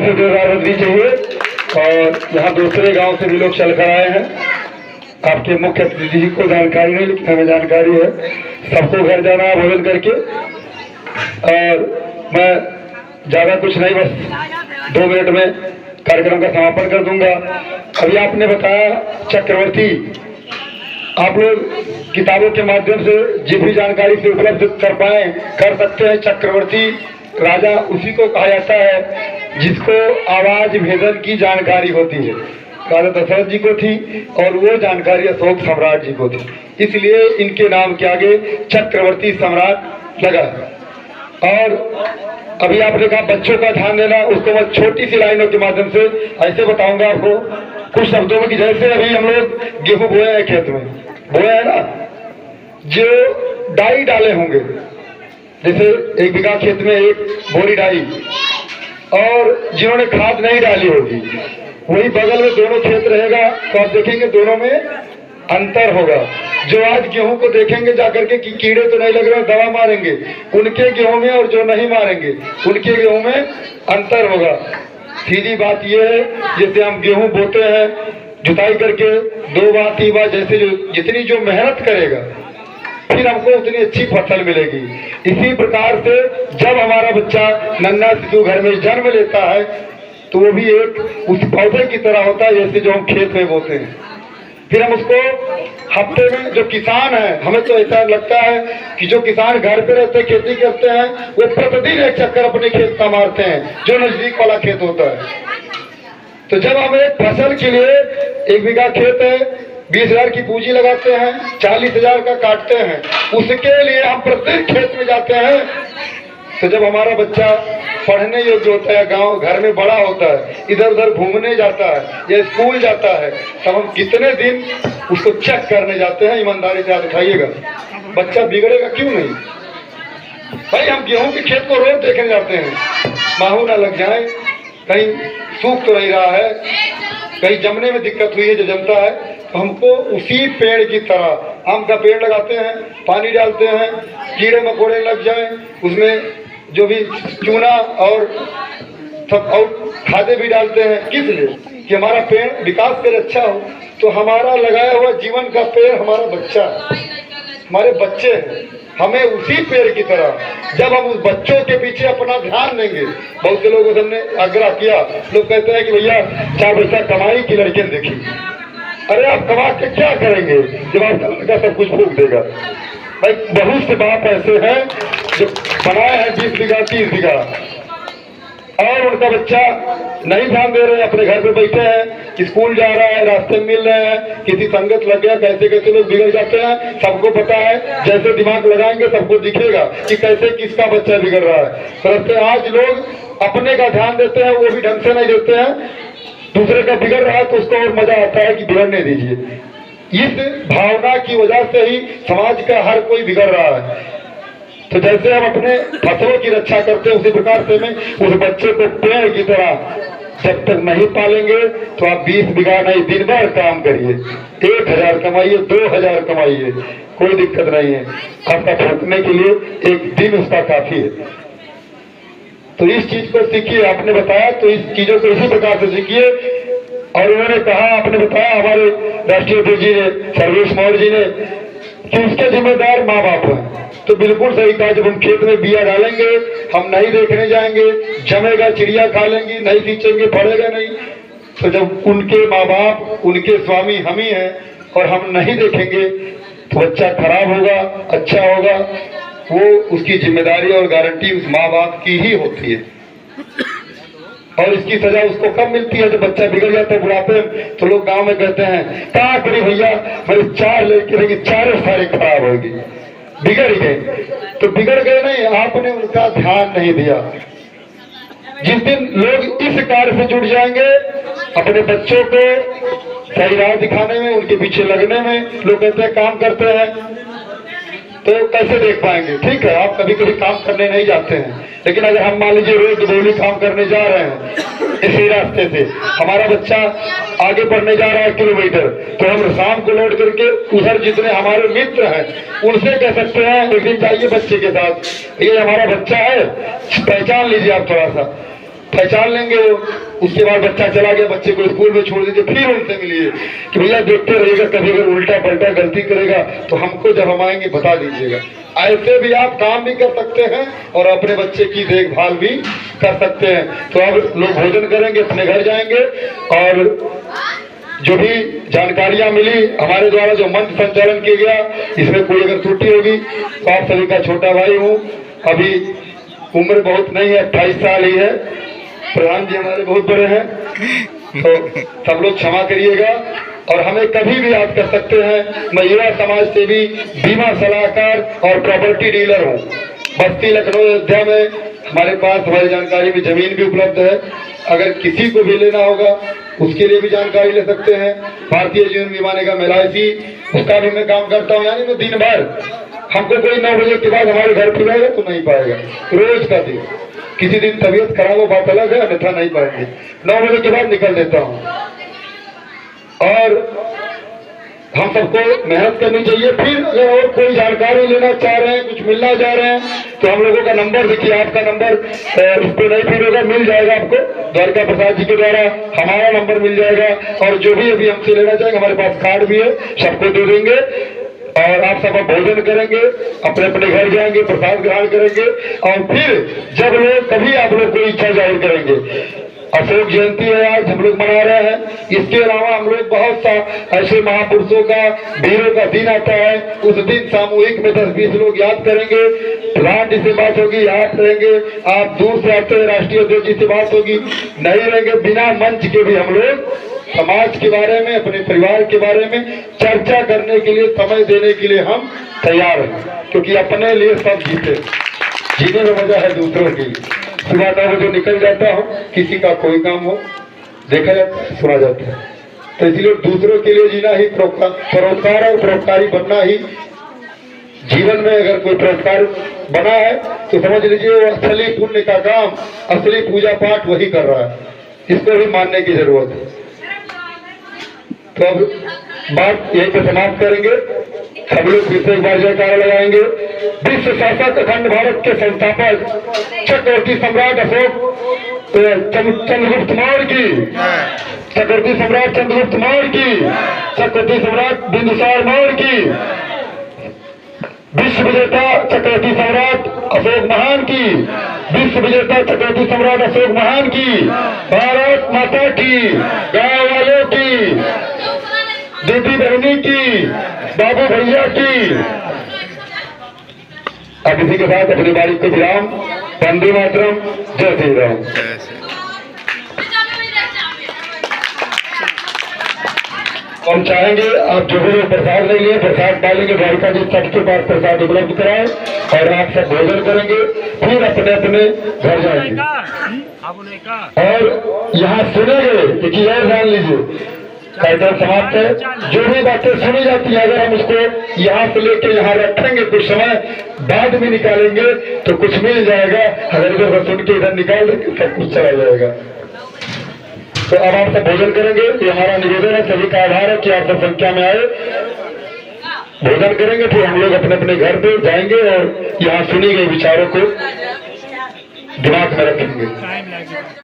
से जोरदार बदली चाहिए। और यहाँ दूसरे गांव से भी लोग चल कर आए हैं। आपके मुख्य अतिथि जी को जानकारी नहीं, लेकिन हमें जानकारी है। सबको घर जाना है भोजन करके। और मैं ज़्यादा कुछ नहीं, बस 2 मिनट में कार्यक्रम का समापन कर दूंगा। अभी आपने बताया चक्रवर्ती, आप लोग किताबों के माध्यम से जिस भी जानकारी से उपलब्ध कर सकते हैं। चक्रवर्ती राजा उसी को कहा जाता है जिसको आवाज भेदन की जानकारी होती है। राजा दशरथ जी को थी और वो जानकारी अशोक सम्राट जी को थी, इसलिए इनके नाम के आगे चक्रवर्ती सम्राट लगा। और अभी आपने कहा बच्चों का ध्यान देना, उसको मैं छोटी सी लाइनों के माध्यम से ऐसे बताऊंगा आपको कुछ शब्दों में कि जैसे अभी हम लोग गेहूं बोए हैं, खेत में बोए है ना, जो डाई डाले होंगे, जैसे 1 बीघा खेत में 1 बोरी डाई, और जिन्होंने खाद नहीं डाली होगी वही बगल में दोनों खेत रहेगा, तो आप देखेंगे दोनों में अंतर होगा। जो आज गेहूं को देखेंगे जाकर के कि कीड़े तो नहीं लग रहे, दवा मारेंगे, उनके गेहूं में और जो नहीं मारेंगे उनके गेहूं में अंतर होगा। सीधी बात यह है, जैसे हम गेहूं बोते हैं जुताई करके 2 बार 3 बार, जैसे जितनी जो मेहनत करेगा फिर हमको उतनी अच्छी फसल मिलेगी। इसी प्रकार से जब हमारा बच्चा नन्हा शिशु घर में जन्म लेता है तो वो भी एक उस पौधे की तरह होता है जैसे जो हम खेत में बोते हैं। फिर हम उसको हफ्ते में, जो किसान है, हमें तो ऐसा लगता है कि जो किसान घर पे रहते खेती करते हैं वो प्रतिदिन 1 चक्कर अपने खेत का मारते हैं जो नजदीक वाला खेत होता है। तो जब हम एक फसल के लिए 1 बीघा खेत है 20,000 की पूंजी लगाते हैं, 40,000 का काटते हैं, उसके लिए हम प्रत्येक खेत में जाते हैं। तो जब हमारा बच्चा पढ़ने योग्य होता है, गांव घर में बड़ा होता है, इधर उधर घूमने जाता है या स्कूल जाता है, तब हम कितने दिन उसको चेक करने जाते हैं। ईमानदारी से आप उठाइएगा, बच्चा बिगड़ेगा क्यों नहीं भाई। हम गेहूं के खेत को रोज देखने जाते हैं, माहू ना लग जाए, कहीं सूख तो नहीं रहा है, कहीं जमने में दिक्कत हुई है, जो जमता है तो हमको उसी पेड़ की तरह आम का पेड़ लगाते हैं, पानी डालते हैं, कीड़े मकोड़े लग जाए उसमें जो भी चूना और सब और खादे भी डालते हैं, किस लिए कि हमारा पेड़ विकास पेड़ अच्छा हो। तो हमारा लगाया हुआ जीवन का पेड़ हमारा बच्चा, हमारे बच्चे हैं, हमें उसी पेड़ की तरह जब हम उस बच्चों के पीछे अपना ध्यान देंगे। बहुत से लोगों से हमने आग्रह किया, लोग कहते हैं कि भैया 4 पैसा कमाई की लड़कियां देखी। अरे आप कमा के क्या करेंगे जब आपका लड़का सब कुछ फूक देगा। भाई बहुत से बाप ऐसे हैं जो बनाए हैं 20 बीघा 30 बीघा और उनका बच्चा नहीं ध्यान दे रहे, अपने घर पे बैठे हैं, स्कूल जा रहा है, रास्ते में मिल रहे हैं, किसी संगत लग गया, कैसे कैसे लोग बिगड़ जाते हैं सबको पता है। जैसे दिमाग लगाएंगे सबको दिखेगा कि कैसे किसका बच्चा बिगड़ रहा है। तो आज लोग अपने का ध्यान देते हैं, वो भी ढंग से नहीं देते हैं, दूसरे का बिगड़ रहा है तो उसको और मजा आता है कि बिगड़ने दीजिए। इस भावना की वजह से ही समाज का हर कोई बिगड़ रहा है। तो जैसे हम अपने फसलों की रक्षा करते हैं उसी प्रकार से में उस बच्चे को पेड़ की तरह जब तक नहीं पालेंगे तो आप 20 बीघा नहीं, दिन भर काम करिए, 1,000 कमाइए, 2,000 कमाइए, कोई दिक्कत नहीं है। आपका ठोकने के लिए 1 दिन उसका काफी है। तो इस चीज को सीखिए, आपने बताया तो इस चीजों को इसी प्रकार से सीखिए। और उन्होंने कहा, आपने बताया हमारे राष्ट्रीय अध्यक्ष जी ने, सर्वेश मौर्य जी ने, कि उसके जिम्मेदार माँ बाप हैं। तो बिल्कुल सही कहा, जब हम खेत में बिया डालेंगे हम नहीं देखने जाएंगे, जमेगा चिड़िया खा लेंगी, नहीं सींचेंगे पड़ेगा नहीं। तो जब उनके माँ बाप, उनके स्वामी हम ही हैं और हम नहीं देखेंगे तो बच्चा खराब होगा, अच्छा होगा, वो उसकी जिम्मेदारी और गारंटी उस माँ बाप की ही होती है। और इसकी सजा उसको कब मिलती है जब बच्चा बिगड़ जाता है बुढ़ापे में। तो लोग गांव में कहते हैं क्या करी भैया, मेरे 4 लड़के रहेंगे, 4 सारे खराब होगी, बिगड़ गए। तो बिगड़ गए नहीं, आपने उनका ध्यान नहीं दिया। जिस दिन लोग इस कार्य से जुट जाएंगे, अपने बच्चों को सही राह दिखाने में, उनके पीछे लगने में, लोग कहते हैं काम करते हैं तो कैसे देख पाएंगे। ठीक है, आप कभी कभी काम करने नहीं जाते हैं, लेकिन अगर हम मान लीजिए रोज डेली काम करने जा रहे हैं इसी रास्ते से, हमारा बच्चा आगे पढ़ने जा रहा है किलोमीटर, तो हम शाम को लौट करके उधर जितने हमारे मित्र हैं उनसे कह सकते हैं एक दिन जाइए बच्चे के साथ, ये हमारा बच्चा है, पहचान लीजिए आप थोड़ा सा। पहचान लेंगे वो। उसके बाद बच्चा चला गया, बच्चे को स्कूल में छोड़ दीजिए, फिर उनसे मिलिए कि भैया देखते रहिएगा, कभी अगर उल्टा पलटा गलती करेगा तो हमको जब हम आएंगे बता दीजिएगा। ऐसे भी आप काम भी कर सकते हैं और अपने बच्चे की देखभाल भी कर सकते हैं। तो अब लोग भोजन करेंगे, अपने घर जाएंगे और जो भी जानकारियां मिली हमारे द्वारा जो मंच संचालन किया गया, इसमें कोई अगर त्रुटि होगी तो आप सभी का छोटा भाई हूँ। अभी उम्र बहुत नहीं है, 28 साल ही है। प्रधान जी हमारे बहुत बड़े हैं, तो सब लोग क्षमा करिएगा। और हमें कभी भी याद कर सकते हैं। मैं युवा समाज से भी बीमा सलाहकार और प्रॉपर्टी डीलर हूँ। बस्ती लखनऊ अयोध्या में हमारे पास हमारी जानकारी में जमीन भी उपलब्ध है। अगर किसी को भी लेना होगा उसके लिए भी जानकारी ले सकते हैं। भारतीय जीवन बीमा निगम LIC, उसका भी मैं काम करता हूँ। यानी मैं दिन भर, हमको कोई 9 बजे के बाद हमारे घर पे आएगा तो नहीं पाएगा, रोज का दिन। किसी दिन तबीयत खराब हो बात अलग है, अन्यथा नहीं पाएंगे। 9 बजे के बाद निकल देता हूँ। और हम सबको मेहनत करनी चाहिए। फिर अगर और कोई जानकारी लेना चाह रहे हैं, कुछ मिलना चाह रहे हैं, तो हम लोगों का नंबर देखिए, आपका नंबर इस पे नहीं फिर होगा, मिल जाएगा आपको। द्वारका प्रसाद जी के द्वारा हमारा नंबर मिल जाएगा। और जो भी अभी हमसे लेना चाहेंगे, हमारे पास कार्ड भी है, सबको दे देंगे। और आप सब भोजन करेंगे, अपने अपने घर जाएंगे, प्रसाद ग्रहण करेंगे। और फिर जब लोग कभी आप लोग कोई इच्छा जाहिर करेंगे, अशोक जयंती है आज हम लोग मना रहे हैं। इसके अलावा हम लोग बहुत सा ऐसे महापुरुषों का, वीरों का दिन आता है। उस दिन सामूहिक में 10-20 लोग याद करेंगे। प्रधान जी से बात होगी, आप रहेंगे। आप दूर से आते हैं, राष्ट्रीय अध्यक्ष जी से बात होगी। नहीं रहेंगे, बिना मंच के भी हम लोग समाज के बारे में, अपने परिवार के बारे में चर्चा करने के लिए, समय देने के लिए हम तैयार हैं। क्योंकि अपने लिए सब जीते, जीने में मजा है दूसरों की। सुबह 9 बजे निकल जाता हूँ, किसी का कोई काम हो, देखा जाता है, सुना जाता है। तो इसलिए दूसरों के लिए जीना ही परोपकार और परोपकारी बनना ही जीवन में। अगर कोई परोपकार बना है तो समझ लीजिए वो असली पुण्य का काम, असली पूजा पाठ वही कर रहा है। इसको भी मानने की जरूरत है। तो अब बात यहीं पे समाप्त करेंगे। सब लोग फिर से एक बार जयकारा लगाएंगे। विश्व शासक अखंड भारत के संस्थापक चक्रवर्ती सम्राट अशोक चंद्रगुप्त मौर्य की, चक्रवर्ती सम्राट चंद्रगुप्त मौर्य की, चक्रवर्ती सम्राट बिंदुसार मौर्य की, विश्व विजेता चक्रवर्ती सम्राट अशोक महान की, विश्व विजेता चक्रवर्ती सम्राट अशोक महान की, भारत माता की, गांव वालों की, दीदी बहनी की, बाबू भैया की। अब इसी के साथ अपनी बारी को विराम। वंदे मातरम, जय श्री राम। हम चाहेंगे आप जो भी लोग प्रसाद ले लिए, प्रसाद डालेंगे, द्वारिका जी सबके पास प्रसाद उपलब्ध कराएं और आप सब भोजन करेंगे, फिर अपने अपने घर जाएंगे। और यहाँ सुनेंगे, क्योंकि यह जान लीजिए कार्यक्रम समाप्त है। जो भी बातें सुनी जाती है, अगर हम उसको यहाँ से लेके यहाँ रखेंगे, कुछ समय बाद में निकालेंगे तो कुछ मिल जाएगा। अगर इधर सुन के इधर निकाल देंगे सब कुछ चला जाएगा। तो अब आप सब भोजन करेंगे, ये हमारा निवेदन है। सभी का आभार है कि आप सब संख्या में आए, भोजन करेंगे, फिर हम लोग अपने अपने घर पे जाएंगे और यहाँ सुनी गई विचारों को दिमाग में रखेंगे।